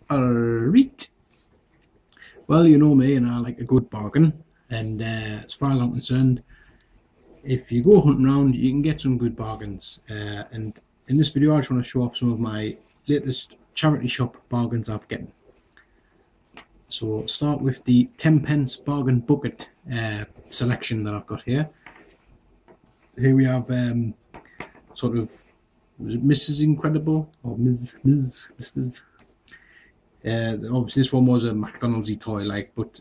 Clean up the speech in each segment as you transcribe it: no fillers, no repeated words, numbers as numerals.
Alright. Well, you know me, and I like a good bargain. And as far as I'm concerned, if you go hunting around, you can get some good bargains. And in this video, I just want to show off some of my latest charity shop bargains I've gotten. So I'll start with the Tenpence bargain bucket selection that I've got here. Here we have sort of, was it Mrs. Incredible or Mrs. Obviously this one was a McDonald's-y toy, like, but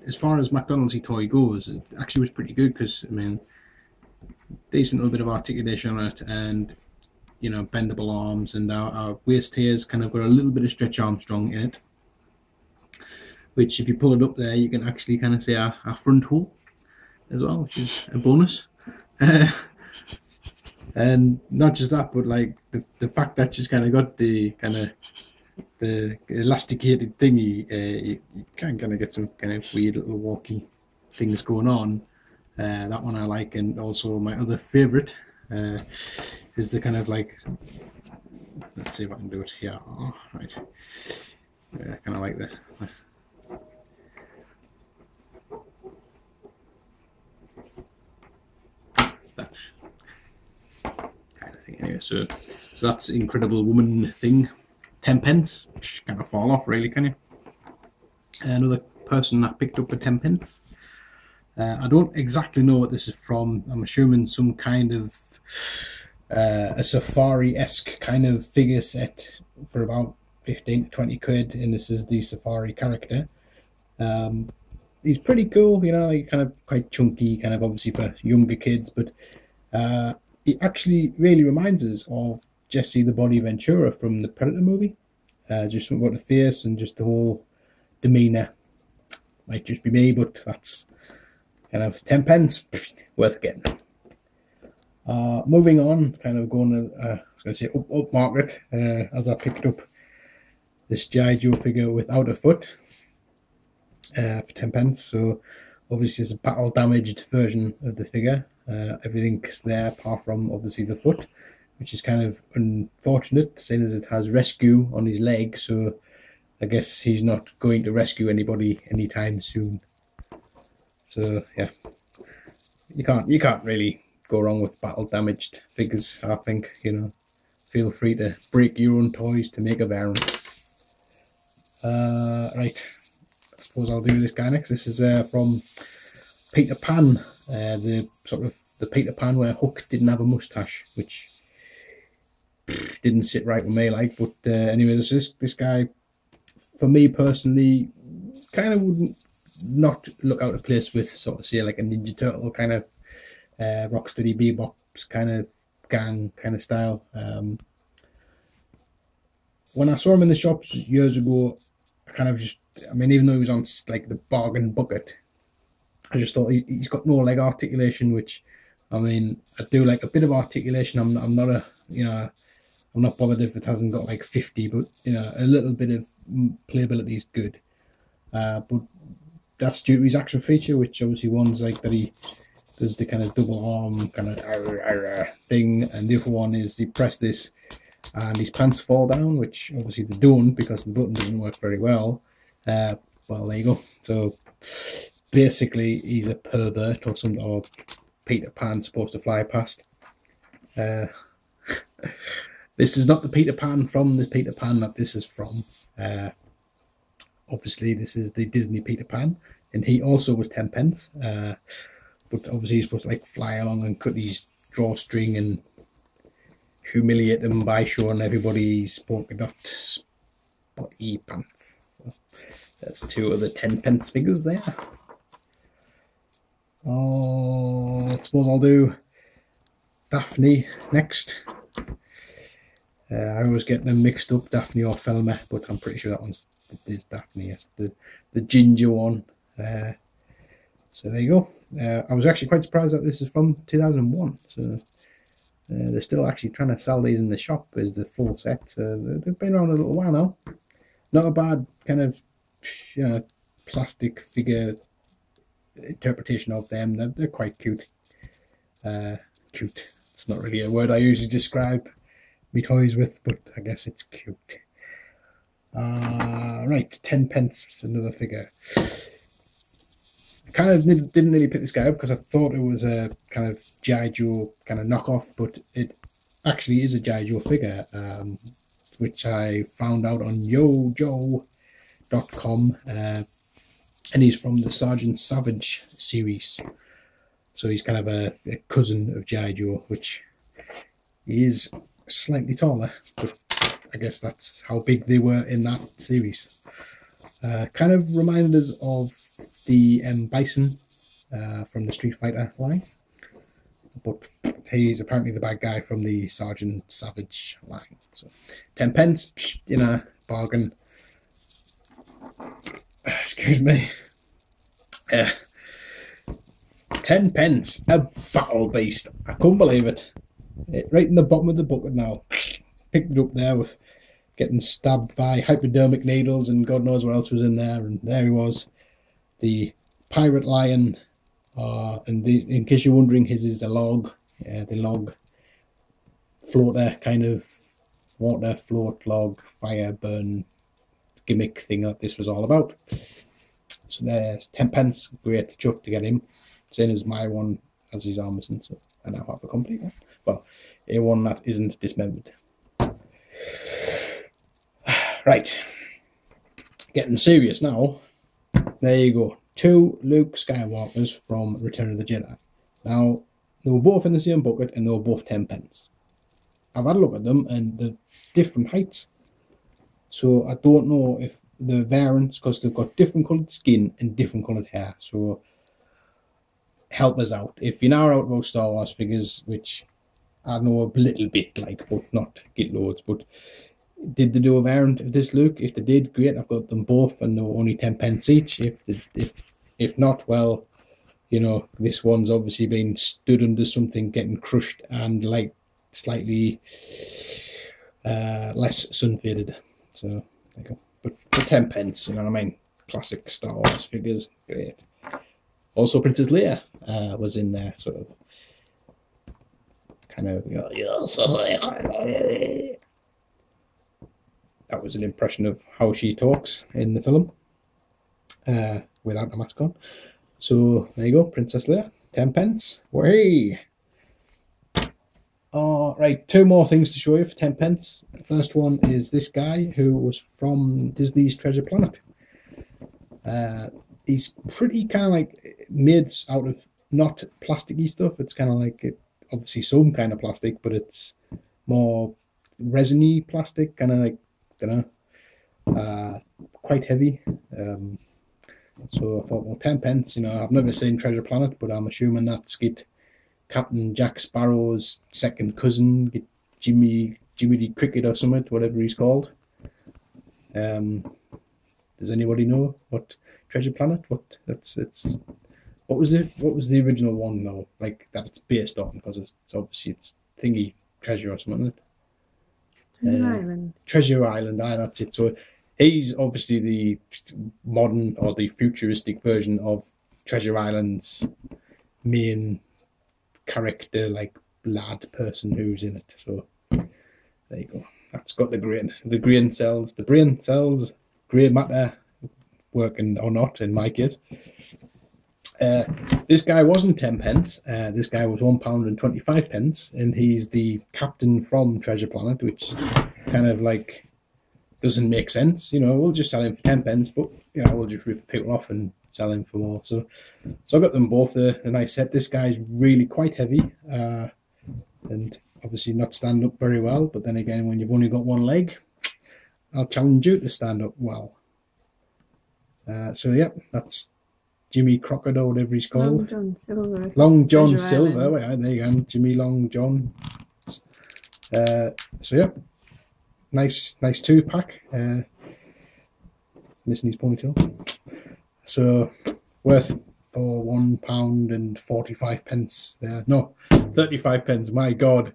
as far as McDonald's-y toy goes, it actually was pretty good because, I mean, decent little bit of articulation on it, and you know, bendable arms, and our waist here's kind of got a little bit of Stretch Armstrong in it, which if you pull it up there, you can actually kind of see our front hole as well, which is a bonus. And not just that, but like the fact that she's kind of got the elasticated thingy, you can kind of get some kind of weird little walky things going on. That one I like, and also my other favourite is the kind of like, let's see if I can do it here. Oh, right, I kind of like that kind of thing. Anyway, so that's Incredible Woman thing. Tenpence, kind of fall off really, can you? Another person that picked up a Tenpence. I don't exactly know what this is from. I'm assuming some kind of a safari-esque kind of figure set for about 15 to 20 quid, and this is the safari character. He's pretty cool, you know, like kind of quite chunky, kind of obviously for younger kids, but he actually really reminds us of Jesse the Body Ventura from the Predator movie. Just something about the face and just the whole demeanour. Might just be me, but that's kind of Tenpence, worth getting. Moving on, kind of going to, I was going to say up market, as I picked up this G.I. Joe figure without a foot for Tenpence. So obviously it's a battle damaged version of the figure. Everything's there apart from obviously the foot, which is kind of unfortunate, seeing as it has rescue on his leg, so I guess he's not going to rescue anybody anytime soon. So yeah, you can't really go wrong with battle damaged figures, I think, you know. Feel free to break your own toys to make a variant. Right, I suppose I'll do this guy next. This is from Peter Pan, the Peter Pan where Hook didn't have a moustache, which didn't sit right with me, like. But anyway, this guy, for me personally, kind of wouldn't not look out of place with sort of say like a Ninja Turtle kind of Rocksteady Bebop's kind of gang kind of style. When I saw him in the shops years ago, I kind of just, I mean, even though he was on like the bargain bucket, I just thought he's got no leg articulation, which, I mean, I do like a bit of articulation. I'm not a, you know, I'm not bothered if it hasn't got like 50, but you know, a little bit of playability is good. But that's due to his action feature, which obviously one's like that he does the kind of double arm kind of thing, and the other one is he press this and his pants fall down, which obviously they don't because the button doesn't work very well. Well, there you go. So basically, he's a pervert or something, or Peter Pan's supposed to fly past. This is not the Peter Pan from the Peter Pan that this is from. Obviously, this is the Disney Peter Pan, and he also was Tenpence. But obviously, he's supposed to like fly along and cut his drawstring and humiliate them by showing everybody his polka dot spotty pants. So that's two of the Tenpence figures there. Oh, I suppose I'll do Daphne next. I always get them mixed up, Daphne or Thelma, but I'm pretty sure that one's Daphne. Yes, the ginger one. So there you go. I was actually quite surprised that this is from 2001. So they're still actually trying to sell these in the shop as the full set. So they've been around a little while now. Not a bad kind of, you know, plastic figure interpretation of them. They're quite cute. Cute. It's not really a word I usually describe me toys with, but I guess it's cute. Right, Tenpence, another figure. I kind of didn't really pick this guy up because I thought it was a kind of G.I. Joe kind of knockoff, but it actually is a G.I. Joe figure, which I found out on yojo.com, and he's from the Sergeant Savage series. So he's kind of a cousin of G.I. Joe, which he is slightly taller, but I guess that's how big they were in that series. Kind of reminded us of the Bison from the Street Fighter line, but he's apparently the bad guy from the Sergeant Savage line. So 10 pence, you know, bargain. Excuse me. 10 pence, a battle beast. I couldn't believe it. Right in the bottom of the bucket now. Picked it up there with getting stabbed by hypodermic needles and God knows what else was in there. And there he was, the pirate lion. And in case you're wondering, his is a log. The log floater kind of water float log fire burn gimmick thing that this was all about. So there's 10 pence. Great chuff to get him. Same as my one as his arm missing, so I now have a complete one. Well, a one that isn't dismembered. Right, getting serious now. There you go. 2 Luke Skywalkers from Return of the Jedi. Now, they were both in the same bucket and they were both 10 pence. I've had a look at them and they're different heights. So I don't know if the variants, because they've got different coloured skin and different coloured hair. So help us out. If you know out about Star Wars figures, which I know a little bit like, but not get loads, but did they do a variant of this Luke? If they did, great. I've got them both and they're only 10 pence each. If not, well, you know, this one's obviously been stood under something, getting crushed and like slightly less sun faded. So there you go. But for 10 pence, you know what I mean? Classic Star Wars figures, great. Also, Princess Leia was in there, sort of, kind of, you know, that was an impression of how she talks in the film, without a mask on. So there you go, Princess Leia, 10 pence. Way. Right, 2 more things to show you for 10 pence. The first one is this guy who was from Disney's Treasure Planet. He's pretty kind of like made out of not plasticky stuff. It's kind of like obviously some kind of plastic, but it's more resiny plastic, kind of like, I don't know, quite heavy. So I thought, well, 10 pence, you know, I've never seen Treasure Planet, but I'm assuming that's Captain Jack Sparrow's second cousin, Jimmy the Cricket or something, whatever he's called. Does anybody know what Treasure Planet? What was the original one though? Like that it's based on, because it's obviously it's thingy treasure or something. Treasure Island. Treasure Island, that's it. So he's obviously the modern or the futuristic version of Treasure Island's main character, like lad person who's in it. So there you go. That's got the brain cells, grey matter working or not in my case. This guy wasn't 10 pence. This guy was £1.25, and he's the captain from Treasure Planet, which kind of like doesn't make sense. You know, we'll just sell him for 10 pence, but you know, we'll just rip people off and sell him for more. So I got them both a nice set. This guy's really quite heavy, and obviously not stand up very well. But then again, when you've only got one leg, I'll challenge you to stand up well. So yeah, that's Jimmy Crockett or whatever he's called. Long John Silver. Long John Silver. Well, there you go, Jimmy Long John. So yeah, nice 2-pack. Missing his ponytail. So worth for £1.45 there. No, 35 pence. My God.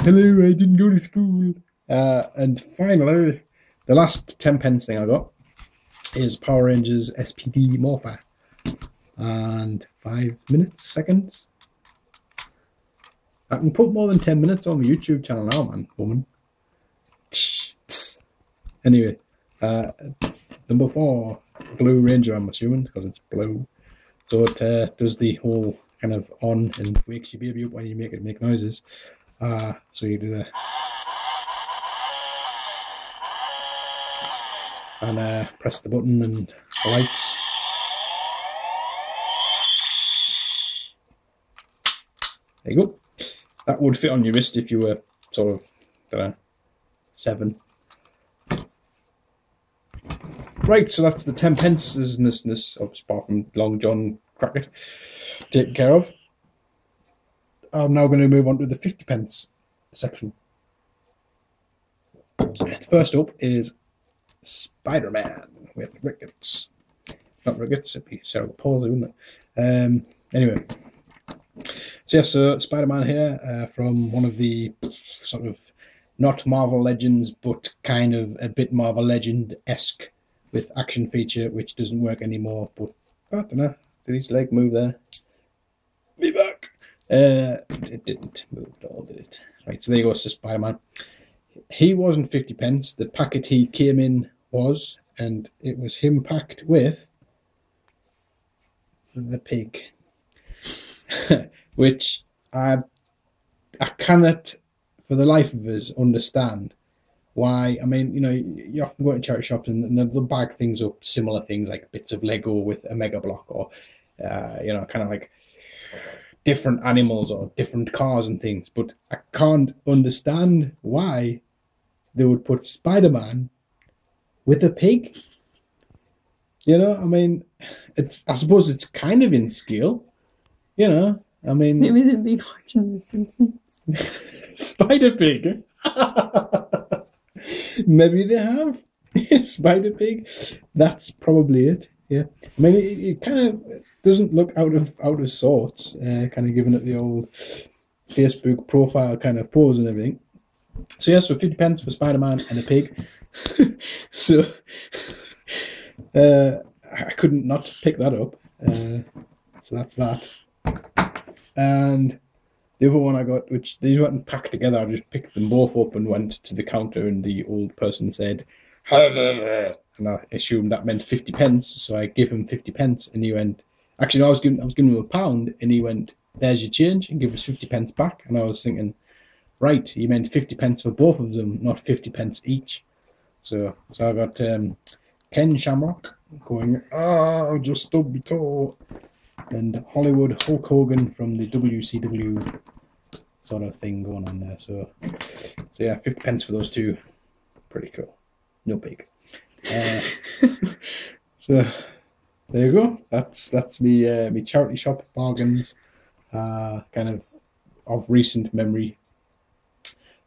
Hello, I didn't go to school. And finally, the last 10 pence thing I got is Power Rangers SPD Morpher. And 5 seconds. I can put more than 10 minutes on my YouTube channel now, man, woman. Anyway, number 4, Blue Ranger, I'm assuming, because it's blue. So it does the whole kind of on and wakes your baby up when you make it make noises. So you do the and press the button and the lights. There you go. That would fit on your wrist if you were sort of, I don't know, 7. Right, so that's the 10 pence business, apart from Long John Crackett, taken care of. I'm now going to move on to the 50 pence section. First up is SpiderMan with rickets. Not rickets, it'd be cerebral palsy, wouldn't it? Anyway, so yeah, so SpiderMan here from one of the sort of not Marvel Legends, but kind of a bit Marvel Legend-esque with action feature, which doesn't work anymore. But I don't know, did his leg move there? Be back. It didn't move at all, did it? Right, so there goes to Spider-Man. He wasn't 50 pence. The packet he came in was, and it was him packed with the pig, which I cannot, for the life of us, understand why. I mean, you know, you often go to charity shops and they'll bag things up, similar things like bits of Lego with a Mega Block, or you know, kind of like different animals or different cars and things. But I can't understand why they would put Spider-Man with a pig. You know, I mean, I suppose it's kind of in scale. You know, I mean, Maybe they've been watching The Simpsons. Spider Pig. Maybe they have. Spider Pig. That's probably it. Yeah. I mean, it kind of doesn't look out of sorts. Kind of giving it the old Facebook profile kind of pose and everything. So yeah, so 50 pence for Spider-Man and a pig. So I couldn't not pick that up. So that's that. And the other one I got, which these weren't packed together, I just picked them both up and went to the counter, and the old person said, and I assumed that meant 50 pence, so I gave him 50 pence, and he went, actually no, I was giving him £1, and he went, there's your change, and give us 50 pence back. And I was thinking, right, he meant 50 pence for both of them, not 50 pence each. So I got Ken Shamrock going, just stubbed my toe, and Hollywood Hulk Hogan from the WCW sort of thing going on there. So yeah, 50 pence for those two. Pretty cool. No pig. So there you go. That's me charity shop bargains, kind of recent memory.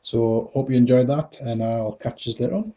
So hope you enjoyed that, and I'll catch you later on.